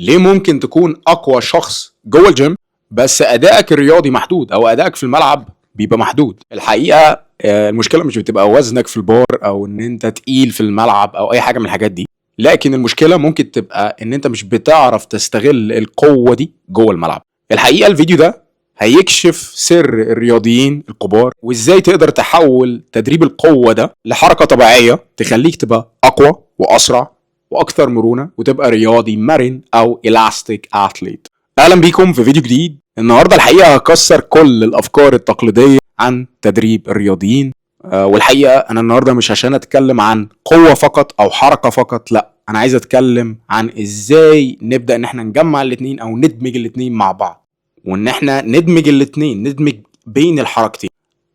ليه ممكن تكون اقوى شخص جوه الجيم بس ادائك الرياضي محدود او ادائك في الملعب بيبقى محدود؟ الحقيقه المشكله مش بتبقى وزنك في البار او ان انت تقيل في الملعب او اي حاجه من الحاجات دي، لكن المشكله ممكن تبقى ان انت مش بتعرف تستغل القوه دي جوه الملعب. الحقيقه الفيديو ده هيكشف سر الرياضيين الكبار وازاي تقدر تحول تدريب القوه ده لحركه طبيعيه تخليك تبقى اقوى واسرع واكثر مرونه وتبقى رياضي مرن او elastic athlete. اهلا بيكم في فيديو جديد. النهارده الحقيقه هكسر كل الافكار التقليديه عن تدريب الرياضيين، والحقيقه انا النهارده مش عشان اتكلم عن قوه فقط او حركه فقط، لا، انا عايز اتكلم عن ازاي نبدا ان احنا نجمع الاثنين او ندمج الاثنين مع بعض، وان احنا ندمج الاثنين، ندمج بين الحركتين.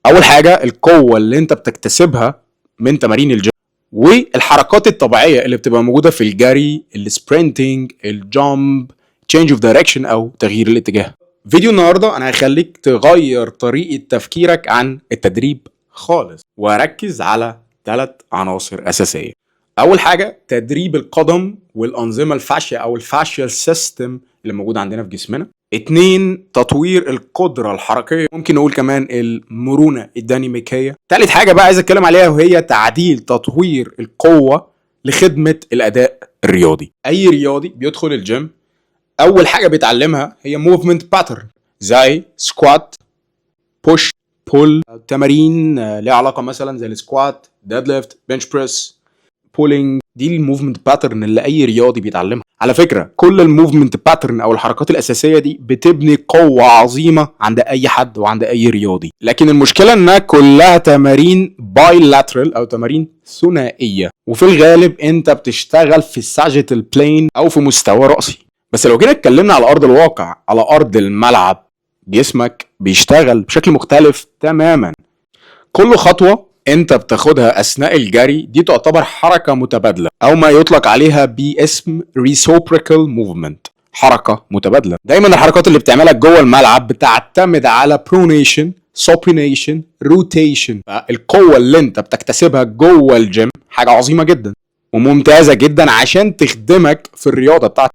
اول حاجه القوه اللي انت بتكتسبها من تمارين الجيم والحركات الطبيعيه اللي بتبقى موجوده في الجري، السبرينتنج، الجامب، تشينج اوف دايركشن او تغيير الاتجاه. فيديو النهارده انا هخليك تغير طريقه تفكيرك عن التدريب خالص، واركز على 3 عناصر اساسيه. اول حاجه تدريب القدم والانظمه الفاشيه او الفاشيال سيستم اللي موجود عندنا في جسمنا. 2 تطوير القدره الحركيه، ممكن نقول كمان المرونه الديناميكيه. ثالث حاجه بقى عايز اتكلم عليها وهي تعديل تطوير القوه لخدمه الاداء الرياضي. اي رياضي بيدخل الجيم اول حاجه بيتعلمها هي موفمنت باترن، زي سكوات، بوش، بول، تمارين ليها علاقه مثلا زي السكوات، ديد ليفت، بنش بريس، بولينج. دي الموفمنت باترن اللي اي رياضي بيتعلمها. على فكره كل الموفمنت باترن او الحركات الاساسيه دي بتبني قوه عظيمه عند اي حد وعند اي رياضي، لكن المشكله انها كلها تمارين بايلاترال او تمارين ثنائيه، وفي الغالب انت بتشتغل في الساجيتال بلين او في مستوى راسي. بس لو جينا اتكلمنا على ارض الواقع، على ارض الملعب، جسمك بيشتغل بشكل مختلف تماما. كل خطوه انت بتاخدها اثناء الجري دي تعتبر حركه متبادله او ما يطلق عليها باسم reciprocal movement، حركه متبادله. دايما الحركات اللي بتعملها جوه الملعب بتعتمد على pronation، supination، rotation. القوه اللي انت بتكتسبها جوه الجيم حاجه عظيمه جدا وممتازه جدا عشان تخدمك في الرياضه بتاعتك،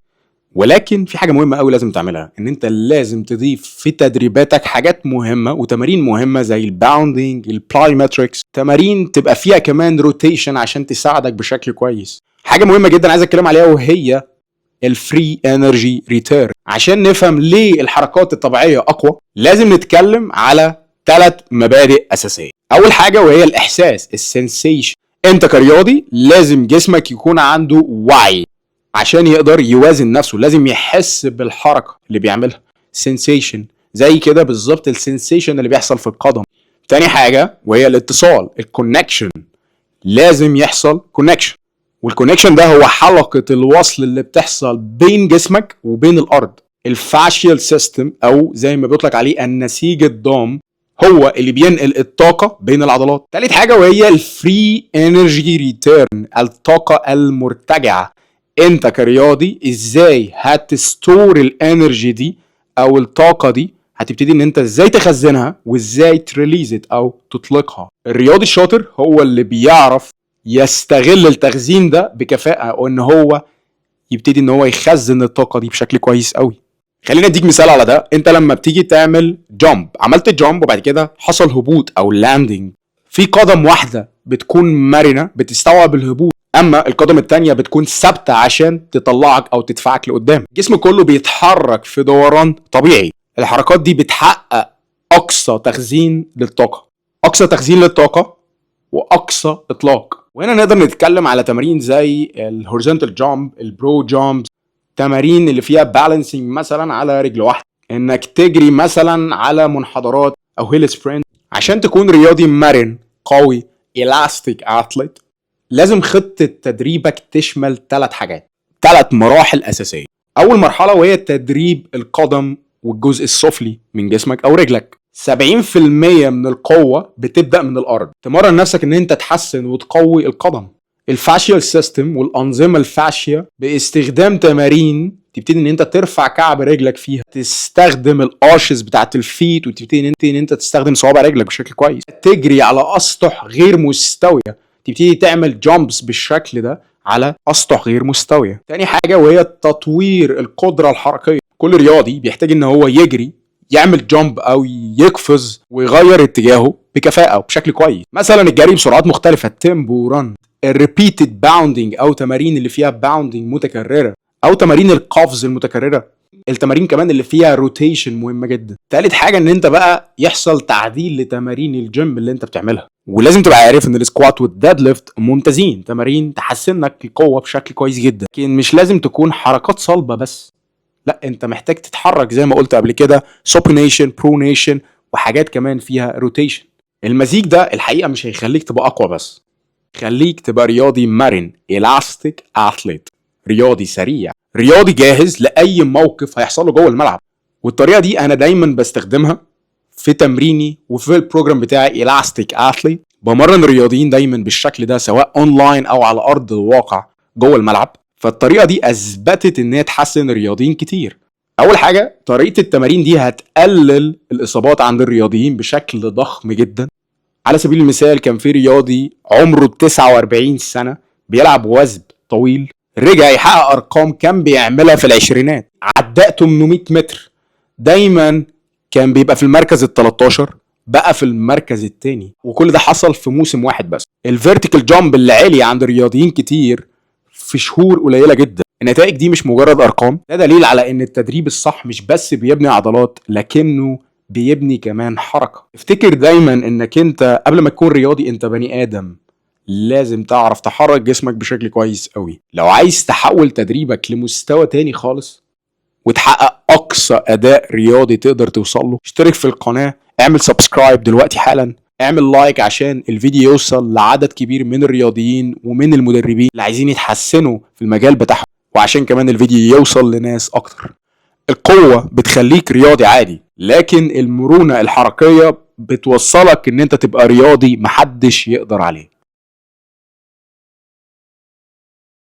ولكن في حاجه مهمه قوي لازم تعملها، ان انت لازم تضيف في تدريباتك حاجات مهمه وتمارين مهمه زي الباوندينج، البلايمتريكس، تمارين تبقى فيها كمان روتيشن عشان تساعدك بشكل كويس. حاجه مهمه جدا عايز اتكلم عليها وهي الفري انرجي ريتيرن. عشان نفهم ليه الحركات الطبيعيه اقوى لازم نتكلم على 3 مبادئ اساسيه. اول حاجه وهي الاحساس، السنسيشن. انت كرياضي لازم جسمك يكون عنده وعي عشان يقدر يوازن نفسه، لازم يحس بالحركه اللي بيعملها. سنسيشن زي كده بالظبط السنسيشن اللي بيحصل في القدم. تاني حاجه وهي الاتصال، الكونكشن. لازم يحصل كونكشن، والكونكشن ده هو حلقه الوصل اللي بتحصل بين جسمك وبين الارض. الفاشيال سيستم او زي ما بيطلق عليه النسيج الضام هو اللي بينقل الطاقه بين العضلات. تالت حاجه وهي الفري انرجي ريتيرن، الطاقه المرتجعه. انت كرياضي ازاي هتستور الانرجي دي او الطاقه دي، هتبتدي ان انت ازاي تخزنها وازاي تريليزت او تطلقها. الرياضي الشاطر هو اللي بيعرف يستغل التخزين ده بكفاءه، وان هو يبتدي ان هو يخزن الطاقه دي بشكل كويس قوي. خلينا اديك مثال على ده. انت لما بتيجي تعمل جامب، عملت الجامب وبعد كده حصل هبوط او لاندنج، في قدم واحده بتكون مرنه بتستوعب الهبوط، اما القدم التانية بتكون ثابته عشان تطلعك او تدفعك لقدام. الجسم كله بيتحرك في دوران طبيعي. الحركات دي بتحقق اقصى تخزين للطاقه، اقصى تخزين للطاقه واقصى اطلاق. وهنا نقدر نتكلم على تمارين زي الهوريزونتال جامب، البرو جامب، تمارين اللي فيها بالانسنج مثلا على رجل واحده، انك تجري مثلا على منحدرات او هيل سبرنت. عشان تكون رياضي مرن قوي elastic athlete لازم خطة تدريبك تشمل 3 حاجات، 3 مراحل أساسية. أول مرحلة وهي تدريب القدم والجزء السفلي من جسمك أو رجلك. 70% من القوة بتبدأ من الأرض. تمرن نفسك إن أنت تحسن وتقوي القدم. الفاشيال سيستم والأنظمة الفاشية باستخدام تمارين تبتدي إن أنت ترفع كعب رجلك فيها، تستخدم الارشز بتاعت الفيت، وتبتدي إن أنت تستخدم صوابع رجلك بشكل كويس. تجري على أسطح غير مستوية، تبتدي تعمل جامبس بالشكل ده على اسطح غير مستويه. تاني حاجه وهي تطوير القدره الحركيه. كل رياضي بيحتاج ان هو يجري، يعمل جامب او يقفز ويغير اتجاهه بكفاءه وبشكل كويس. مثلا الجري بسرعات مختلفه، تيمبو ران، الريبيتد باوندنج او تمارين اللي فيها باوندنج متكرره، او تمارين القفز المتكرره. التمارين كمان اللي فيها روتيشن مهمه جدا. تالت حاجه ان انت بقى يحصل تعديل لتمارين الجيم اللي انت بتعملها. ولازم تبقى عارف ان السكوات والديد ليفت ممتازين، تمارين تحسن لك القوه بشكل كويس جدا، لكن مش لازم تكون حركات صلبه بس. لا، انت محتاج تتحرك زي ما قلت قبل كده، سوبينيشن، برونيشن، وحاجات كمان فيها روتيشن. المزيج ده الحقيقه مش هيخليك تبقى اقوى بس، خليك تبقى رياضي مرن، الاستيك اثليت، رياضي سريع، رياضي جاهز لاي موقف هيحصل له جوه الملعب. والطريقه دي انا دايما بستخدمها في تمريني وفي البروجرام بتاعي الاستيك اثليت. بمرن الرياضيين دايما بالشكل ده سواء اونلاين او على ارض الواقع جوه الملعب. فالطريقه دي اثبتت ان هي تحسن الرياضيين كتير. اول حاجه، طريقه التمارين دي هتقلل الاصابات عند الرياضيين بشكل ضخم جدا. على سبيل المثال كان في رياضي عمره 49 سنه بيلعب وزن طويل، رجع يحقق ارقام كان بيعملها في العشرينات. عداء 800 متر، دايما كان بيبقى في المركز ال13، بقى في المركز الثاني، وكل ده حصل في موسم واحد بس. الفيرتيكال جامب اللي عالي عند رياضيين كتير في شهور قليله جدا. النتائج دي مش مجرد ارقام، ده دليل على ان التدريب الصح مش بس بيبني عضلات، لكنه بيبني كمان حركه. افتكر دايما انك انت قبل ما تكون رياضي انت بني ادم، لازم تعرف تحرك جسمك بشكل كويس قوي. لو عايز تحول تدريبك لمستوى تاني خالص وتحقق اقصى اداء رياضي تقدر توصل له، اشترك في القناه، اعمل سبسكرايب دلوقتي حالا، اعمل لايك عشان الفيديو يوصل لعدد كبير من الرياضيين ومن المدربين اللي عايزين يتحسنوا في المجال بتاعهم، وعشان كمان الفيديو يوصل لناس اكتر. القوة بتخليك رياضي عادي، لكن المرونة الحركية بتوصلك ان انت تبقى رياضي محدش يقدر عليه.